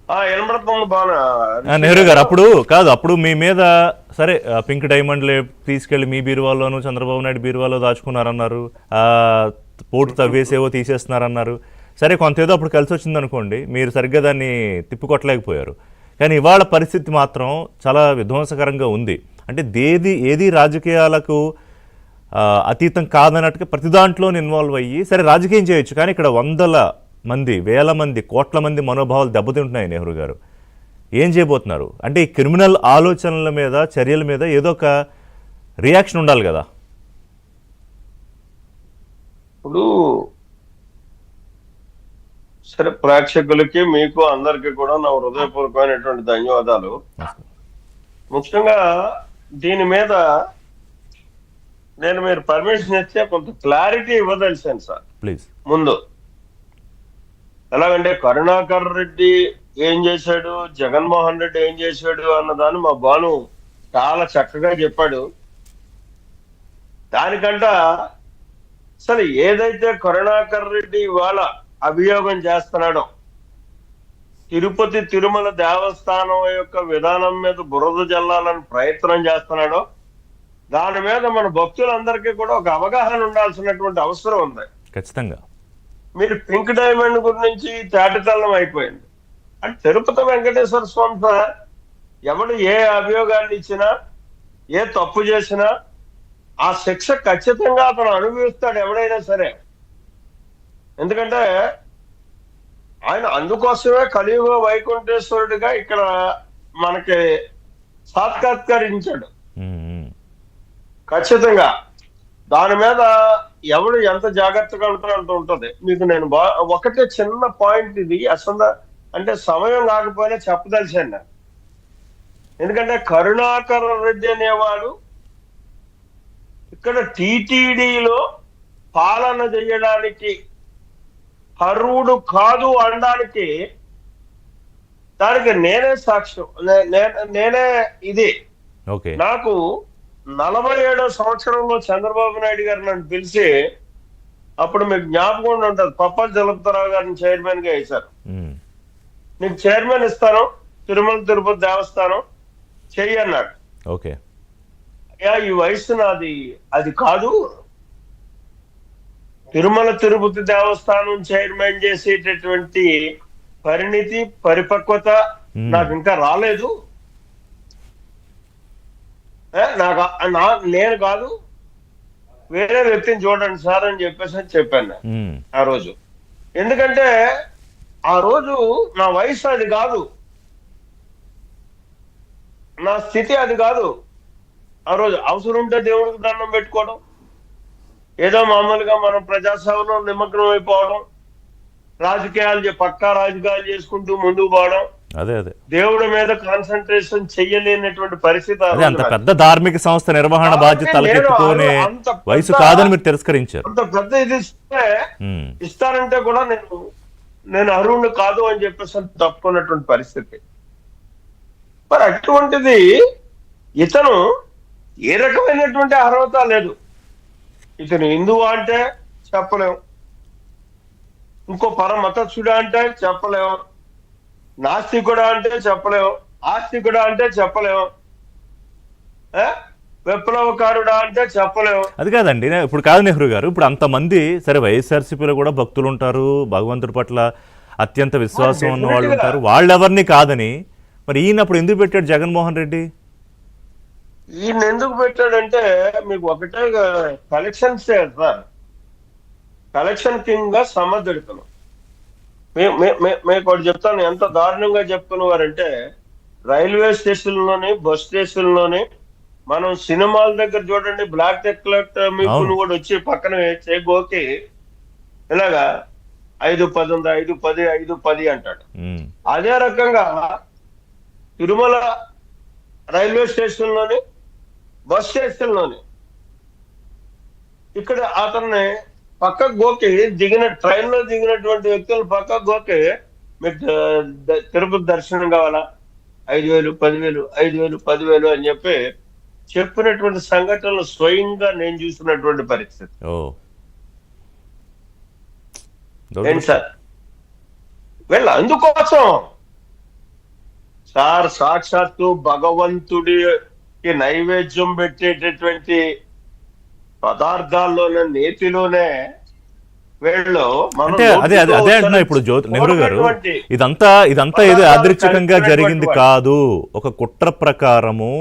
వినపడుతుంది బాగా రిషి నెహ్రూ గారు గారు. అప్పుడు కాదు, అప్పుడు మీ మీద సరే పింక్ డైమండ్ తీసుకెళ్లి మీ బీరువాలోను చంద్రబాబు నాయుడు బీరువాలో దాచుకున్నారన్నారు. ఆ, పోటు తవ్వేసేవో తీసేస్తున్నారన్నారు. సరే కొంత ఏదో అప్పుడు కలిసి వచ్చింది అనుకోండి, మీరు సరిగ్గా దాన్ని తిప్పికొట్టలేకపోయారు. కానీ ఇవాళ పరిస్థితి మాత్రం చాలా విధ్వంసకరంగా ఉంది. అంటే ఏది రాజకీయాలకు అతీతం కాదన్నట్టుగా ప్రతి దాంట్లోనూ ఇన్వాల్వ్ అయ్యి సరే రాజకీయం చేయొచ్చు, కానీ ఇక్కడ వందల మంది, వేల మంది, కోట్ల మంది మనోభావాలు దెబ్బతింటున్నాయి. నెహ్రూ గారు ఏం చేయబోతున్నారు? అంటే ఈ క్రిమినల్ ఆలోచనల మీద, చర్యల మీద ఏదో ఒక రియాక్షన్ ఉండాలి కదా. ఇప్పుడు సరే, ప్రేక్షకులకి మీకు అందరికి కూడా నా హృదయపూర్వకమైనటువంటి ధన్యవాదాలు. ముఖ్యంగా దీని మీద మీరు పర్మిషన్ ఇస్తే కొంత క్లారిటీ ఇవ్వదలిసాను సార్. ప్లీజ్. ముందు ఎలాగంటే కరుణాకర్ రెడ్డి ఏం చేశాడు, జగన్మోహన్ రెడ్డి ఏం చేశాడు అన్నదాన్ని మా బాను చాలా చక్కగా చెప్పాడు. దానికంట అసలు ఏదైతే కరుణాకర్ రెడ్డి ఇవాళ అభియోగం చేస్తున్నాడో, తిరుపతి తిరుమల దేవస్థానం యొక్క విధానం మీద బురద జల్లాలని ప్రయత్నం చేస్తున్నాడో, దాని మీద మన భక్తులందరికీ కూడా ఒక అవగాహన ఉండాల్సినటువంటి అవసరం ఉంది. ఖచ్చితంగా. మీరు పింక్ డైమండ్ గురించి తేటతెల్లం అయిపోయింది. అంటే తిరుపతి వెంకటేశ్వర స్వామి సార్, ఎవడు ఏ అభియోగాన్ని ఇచ్చినా, ఏ తప్పు చేసినా ఆ శిక్ష ఖచ్చితంగా అతను అనుభవిస్తాడు, ఎవడైనా సరే. ఎందుకంటే ఆయన అందుకోసమే కలియుగ వైకుంఠేశ్వరుడిగా ఇక్కడ మనకి సాక్షాత్కరించాడు. ఖచ్చితంగా దాని మీద ఎవడు ఎంత జాగ్రత్తగా ఉంటారో అంత ఉంటది. మీకు నేను ఒకటే చిన్న పాయింట్, ఇది అసలు అంటే సమయం కాకపోయినా చెప్పదలిసాను. ఎందుకంటే కరుణాకర్ రెడ్డి అనేవాడు ఇక్కడ టీటీడీలో పాలన చేయడానికి అర్హుడు కాదు అనడానికి దానికి నేనే సాక్ష్యం. నేనే ఇది. నాకు 47వ సంవత్సరంలో చంద్రబాబు నాయుడు గారు నన్ను పిలిచి, అప్పుడు మీకు జ్ఞాపకం ఉంటుంది, పప్పల జలపతిరావు గారిని చైర్మన్ గా వేశారు. నీకు చైర్మన్ ఇస్తాను, తిరుమల తిరుపతి దేవస్థానం చెయ్యి అన్నాడు. ఈ వయసు నాది అది కాదు, తిరుమల తిరుపతి దేవస్థానం చైర్మన్ చేసేటటువంటి పరిణితి, పరిపక్వత నాకు ఇంకా రాలేదు. నేను కాదు, వేరే వ్యక్తిని చూడండి సార్ అని చెప్పాను ఆ రోజు. ఎందుకంటే ఆ రోజు నా వయసు అది కాదు, నా స్థితి అది కాదు. ఆ రోజు అవసరం ఉంటే దేవుడికి దండం పెట్టుకోవడం, ఏదో మామూలుగా మనం ప్రజాసేవలో నిమగ్నం అయిపోవడం, పక్కా రాజకీయాలు చేసుకుంటూ ముందుకు పోవడం, దేవుడి మీద కాన్సన్ట్రేషన్ చెయ్యలేనటువంటి పరిస్థితి. అంత పెద్ద ధార్మిక సంస్థ నిర్వహణ బాధ్యత తలకెత్తుకునే వయసు కాదని మీరు తిరస్కరించారు. అంత పెద్ద ఇది ఇస్తారంటే కూడా నేను అర్హుణ్ణి కాదు అని చెప్పేసి తప్పుకున్నటువంటి పరిస్థితి. మరి అటువంటిది ఇతను ఏ రకమైనటువంటి అర్హత లేదు. ఇతను హిందువు అంటే చెప్పలేం, ఇంకో పరమతస్థుడా అంటే చెప్పలేం, నాస్తికుడా అంటే చెప్పలేం, ఆస్తికుడా అంటే చెప్పలేం, విప్లవకారుడా అంటే చెప్పలేం. అది కాదండి, ఇప్పుడు కాదు నెహ్రూ గారు, ఇప్పుడు అంతమంది సరే వైఎస్ఆర్సీపీలో కూడా భక్తులు ఉంటారు, భగవంతుడి పట్ల అత్యంత విశ్వాసం ఉన్న వాళ్ళు ఉంటారు, వాళ్ళెవరిని కాదని మరి ఈయన అప్పుడు ఎందుకు పెట్టాడు జగన్మోహన్ రెడ్డి? ఈయన ఎందుకు పెట్టాడంటే మీకు ఒకటే, కలెక్షన్ సార్, కలెక్షన్ కింగ్ గా సమర్థిడుతున్నాం. మీకు ఒకటి చెప్తాను, ఎంత దారుణంగా చెప్తున్నవారంటే, రైల్వే స్టేషన్లోని, బస్ స్టేషన్లోని, మనం సినిమాల దగ్గర చూడండి, బ్లాక్ టెక్లెట్ మీకు కూడా వచ్చి పక్కన గోకి ఇలాగా 5-10 ఉంది, 5-10, 5-10 అంటాడు. అదే రకంగా తిరుమల రైల్వే స్టేషన్ లోని, బస్ స్టేషన్ లోని ఇక్కడ అతన్ని పక్క గోకి ట్రైన్ లో దిగినటువంటి వ్యక్తులు పక్క గోకి, మీకు తిరుపతి దర్శనం కావాలా, 5,000, 10,000, 5,000, 10,000 అని చెప్పినటువంటి సంఘటనలు స్వయంగా నేను చూసినటువంటి పరిస్థితి. ఏంటి సార్, వీళ్ళు అందుకోసం సార్ సాక్షాత్తు భగవంతుడికి నైవేద్యం పెట్టేటటువంటి పదార్థాల్లోనే నేతిలోనే వీళ్ళు మనం అంటే అదే అదే అదే అంటున్నా ఇప్పుడు నెహ్రూ గారు, ఇదంతా ఏదో యాదృచ్ఛికంగా జరిగింది కాదు, ఒక కుట్ర ప్రకారము